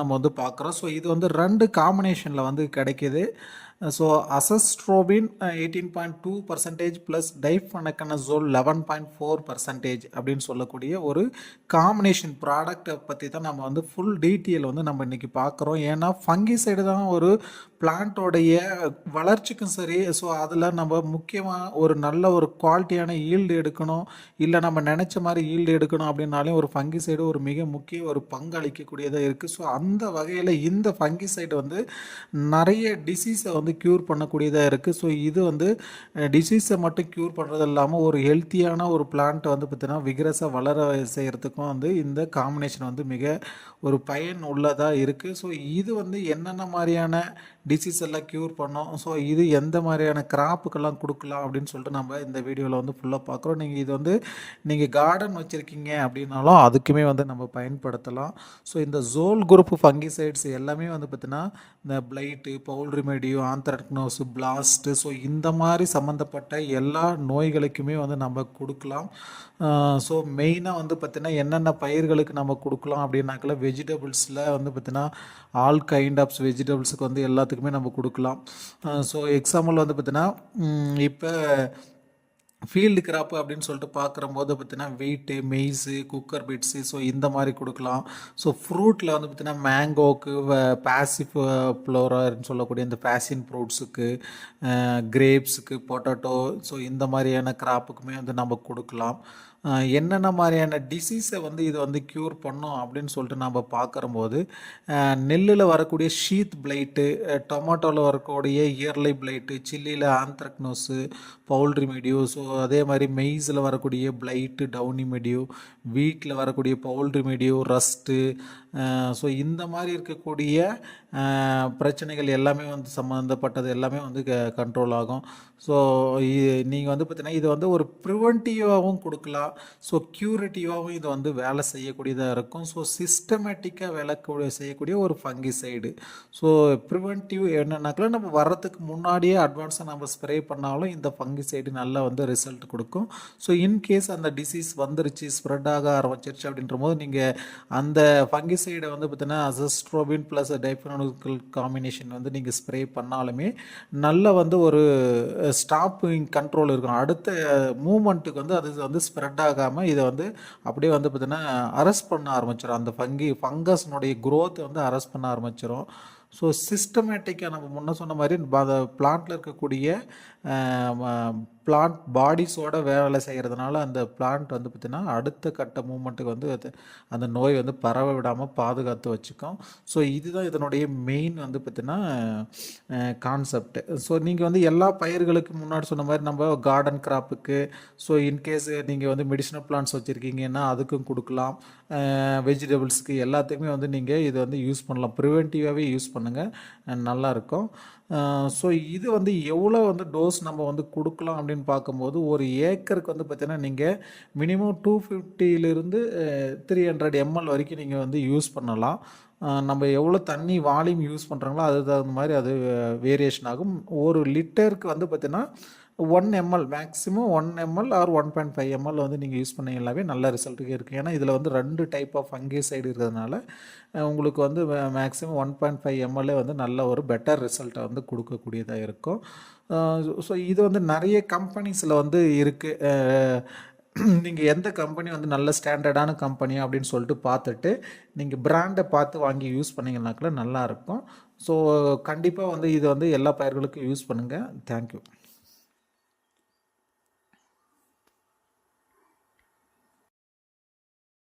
நம்ம வந்து பார்க்குறோம். ஸோ இது வந்து 2 காம்பினேஷனில் வந்து கிடைக்கிது. ஸோ அசஸ்ட்ரோபின் 18.2% ப்ளஸ் டைஃபனக்கனசோல் 11.4% அப்படின்னு சொல்லக்கூடிய ஒரு காம்பினேஷன் ப்ராடக்ட்டை பற்றி தான் நம்ம வந்து ஃபுல் டீட்டெயில் வந்து நம்ம இன்றைக்கி பார்க்குறோம். ஏன்னா ஃபங்கிசைடு தான் ஒரு பிளான்ட்டோடைய வளர்ச்சிக்கும் சரி. ஸோ அதில் நம்ம முக்கியமாக ஒரு நல்ல ஒரு குவாலிட்டியான ஈல்டு எடுக்கணும், இல்லை நம்ம நினச்ச மாதிரி ஈல்டு எடுக்கணும் அப்படின்னாலே ஒரு ஃபங்கிசைடு ஒரு மிக முக்கிய ஒரு பங்களிக்கக்கூடியதாக இருக்குது. ஸோ அந்த வகையில் இந்த ஃபங்கிசைடு வந்து நிறைய டிசீஸை வந்து க்யூர் பண்ணக்கூடியதாக இருக்குது. ஸோ இது வந்து டிசீஸை மட்டும் க்யூர் பண்ணுறது இல்லாமல் ஒரு ஹெல்த்தியான ஒரு பிளான்ட்டை வந்து பார்த்திங்கன்னா விக்ரஸாக வளர செய்கிறதுக்கும் வந்து இந்த காம்பினேஷன் வந்து மிக ஒரு பயன் உள்ளதாக இருக்குது. ஸோ இது வந்து என்னென்ன மாதிரியான டிசீஸ் எல்லாம் க்யூர் பண்ணோம், ஸோ இது எந்த மாதிரியான கிராப்புக்கெல்லாம் கொடுக்கலாம் அப்படின்னு சொல்லிட்டு நம்ம இந்த வீடியோவில் வந்து ஃபுல்லாக பார்க்குறோம். நீங்கள் இது வந்து நீங்கள் கார்டன் வச்சுருக்கீங்க அப்படின்னாலும் அதுக்குமே வந்து நம்ம பயன்படுத்தலாம். ஸோ இந்த ஜோல் குரூப் ஃபங்கிசைட்ஸ் எல்லாமே வந்து பார்த்திங்கன்னா இந்த பிளைட்டு, பவுல்ரிமெடியோ, ஆந்த்ராக்னோஸ், பிளாஸ்ட்டு, ஸோ இந்த மாதிரி சம்மந்தப்பட்ட எல்லா நோய்களுக்குமே வந்து நம்ம கொடுக்கலாம். ஸோ மெயினாக வந்து பார்த்திங்கன்னா என்னென்ன பயிர்களுக்கு நம்ம கொடுக்கலாம் அப்படின்னாக்கல வெஜிடபிள்ஸில் வந்து பார்த்திங்கன்னா ஆல் கைண்ட் ஆஃப் வெஜிடபிள்ஸுக்கு வந்து எல்லாத்துக்குமே நம்ம கொடுக்கலாம். ஸோ எக்ஸாம்பிள் வந்து பார்த்திங்கன்னா இப்போ ஃபீல்டு கிராப்பு அப்படின்னு சொல்லிட்டு பார்க்குறம்போது பார்த்திங்கன்னா வீட்டு, மெய்ஸு, குக்கர் பீட்ஸு, ஸோ இந்த மாதிரி கொடுக்கலாம். ஸோ ஃப்ரூட்டில் வந்து பார்த்திங்கன்னா மேங்கோக்கு, பேசிஃப் ஃப்ளோரான்னு சொல்லக்கூடிய இந்த பேஷன் ஃப்ரூட்ஸுக்கு, கிரேப்ஸுக்கு, பொட்டேட்டோ, ஸோ இந்த மாதிரியான கிராப்புக்குமே வந்து நம்ம கொடுக்கலாம். என்னென்ன மாதிரியான டிசீஸை வந்து இது வந்து க்யூர் பண்ணும் அப்படின்னு சொல்லிட்டு நம்ம பார்க்குறம்போது நெல்லில் வரக்கூடிய ஷீத் பிளைட்டு, டொமேட்டோவில் வரக்கூடிய இயர்லை பிளைட்டு, சில்லியில் ஆந்த்ராக்னோஸு, பவுல்ட்ரி மெடியோ, ஸோ அதே மாதிரி மெய்ஸில் வரக்கூடிய பிளைட்டு, டவுனி மெடியோ, வீட்டில் வரக்கூடிய பவுல்ட்ரி மெடியோ, ரஸ்ட்டு, ஸோ இந்த மாதிரி இருக்கக்கூடிய பிரச்சனைகள் எல்லாமே வந்து சம்மந்தப்பட்டது எல்லாமே வந்து கண்ட்ரோல் ஆகும். ஸோ நீங்கள் வந்து பார்த்தீங்கன்னா இது வந்து ஒரு ப்ரிவென்டிவாகவும் கொடுக்கலாம், ஸோ க்யூரேட்டிவாகவும் இது வந்து வேலை செய்யக்கூடியதாக இருக்கும். ஸோ சிஸ்டமேட்டிக்காக வேலை செய்யக்கூடிய ஒரு ஃபங்கிசைடு. ஸோ ப்ரிவென்டிவ் என்னன்னாக்கா நம்ம வர்றதுக்கு முன்னாடியே அட்வான்ஸாக நம்ம ஸ்ப்ரே பண்ணாலும் இந்த ஃபங்கிசைடு நல்லா வந்து ரிசல்ட் கொடுக்கும். ஸோ இன்கேஸ் அந்த டிசீஸ் வந்துருச்சு, ஸ்ப்ரெட் ஆக ஆரம்பிச்சிருச்சு அப்படின்ற போது நீங்கள் அந்த ஃபங்கிசைடை வந்து பார்த்தீங்கன்னா அசஸ்ட்ரோபின் ப்ளஸ் டைஃபனோனிக்கல் காம்பினேஷன் வந்து நீங்கள் ஸ்ப்ரே பண்ணாலுமே நல்ல வந்து ஒரு ஸ்டாப்பிங் கண்ட்ரோல் இருக்கும். அடுத்த மூமெண்ட்டுக்கு வந்து அது வந்து ஸ்ப்ரெட் ஆகாமல் இதை வந்து அப்படியே வந்து பார்த்திங்கன்னா அரெஸ்ட் பண்ண ஆரம்பிச்சிடும். அந்த ஃபங்கஸ்னுடைய க்ரோத்தை வந்து அரெஸ்ட் பண்ண ஆரம்பிச்சிடும். ஸோ சிஸ்டமேட்டிக்காக நம்ம முன்ன சொன்ன மாதிரி பிளான்ட்டில் இருக்கக்கூடிய பிளான்ட் பாடிஸோட வேலை செய்கிறதுனால அந்த பிளான்ட் வந்து பார்த்திங்கன்னா அடுத்த கட்ட மூமெண்ட்டுக்கு வந்து அந்த நோய் வந்து பரவ விடாமல் பாதுகாத்து வச்சுக்கும். ஸோ இதுதான் இதனுடைய மெயின் வந்து பார்த்திங்கன்னா கான்செப்ட். ஸோ நீங்கள் வந்து எல்லா பயிர்களுக்கு முன்னாடி சொன்ன மாதிரி நம்ம கார்டன் கிராப்புக்கு, ஸோ இன்கேஸ் நீங்கள் வந்து மெடிசினல் பிளான்ட்ஸ் வச்சுருக்கீங்கன்னா அதுக்கும் கொடுக்கலாம். வெஜிடபிள்ஸுக்கு எல்லாத்துக்குமே வந்து நீங்கள் இதை வந்து யூஸ் பண்ணலாம். ப்ரிவென்டிவாகவே யூஸ் பண்ணுங்கள், நல்லாயிருக்கும். ஸோ இது வந்து எவ்வளோ வந்து டோஸ் நம்ம வந்து கொடுக்கலாம் அப்படின்னு பார்க்கும்போது ஒரு ஏக்கருக்கு வந்து பார்த்திங்கன்னா நீங்கள் மினிமம் 250லிருந்து 300 ml வரைக்கும் நீங்கள் வந்து யூஸ் பண்ணலாம். நம்ம எவ்வளோ தண்ணி வால்யூம் யூஸ் பண்ணுறாங்களோ அது தகுந்த மாதிரி அது வேரியேஷன் ஆகும். ஒரு லிட்டருக்கு வந்து பார்த்திங்கன்னா 1 ml maximum 1 ml or 1.5 ml வந்து நீங்கள் யூஸ் பண்ணிங்கனாவே நல்ல ரிசல்ட்டுக்கு இருக்குது. ஏன்னா இதில் வந்து 2 டைப் ஆஃப் ஃபங்கிசைடு இருக்கிறதுனால உங்களுக்கு வந்து மேக்ஸிமம் 1.5 ml வந்து நல்ல ஒரு பெட்டர் ரிசல்ட்டை வந்து கொடுக்கக்கூடியதாக இருக்கும். ஸோ இது வந்து நிறைய கம்பெனிஸில் வந்து இருக்குது. நீங்கள் எந்த கம்பெனி வந்து நல்ல ஸ்டாண்டர்டான கம்பெனி அப்படின்னு சொல்லிட்டு பார்த்துட்டு நீங்கள் பிராண்டை பார்த்து வாங்கி யூஸ் பண்ணிங்கனாக்கில் நல்லாயிருக்கும். ஸோ கண்டிப்பாக வந்து இது வந்து எல்லா பயிர்களுக்கும் யூஸ் பண்ணுங்கள். தேங்க்யூ.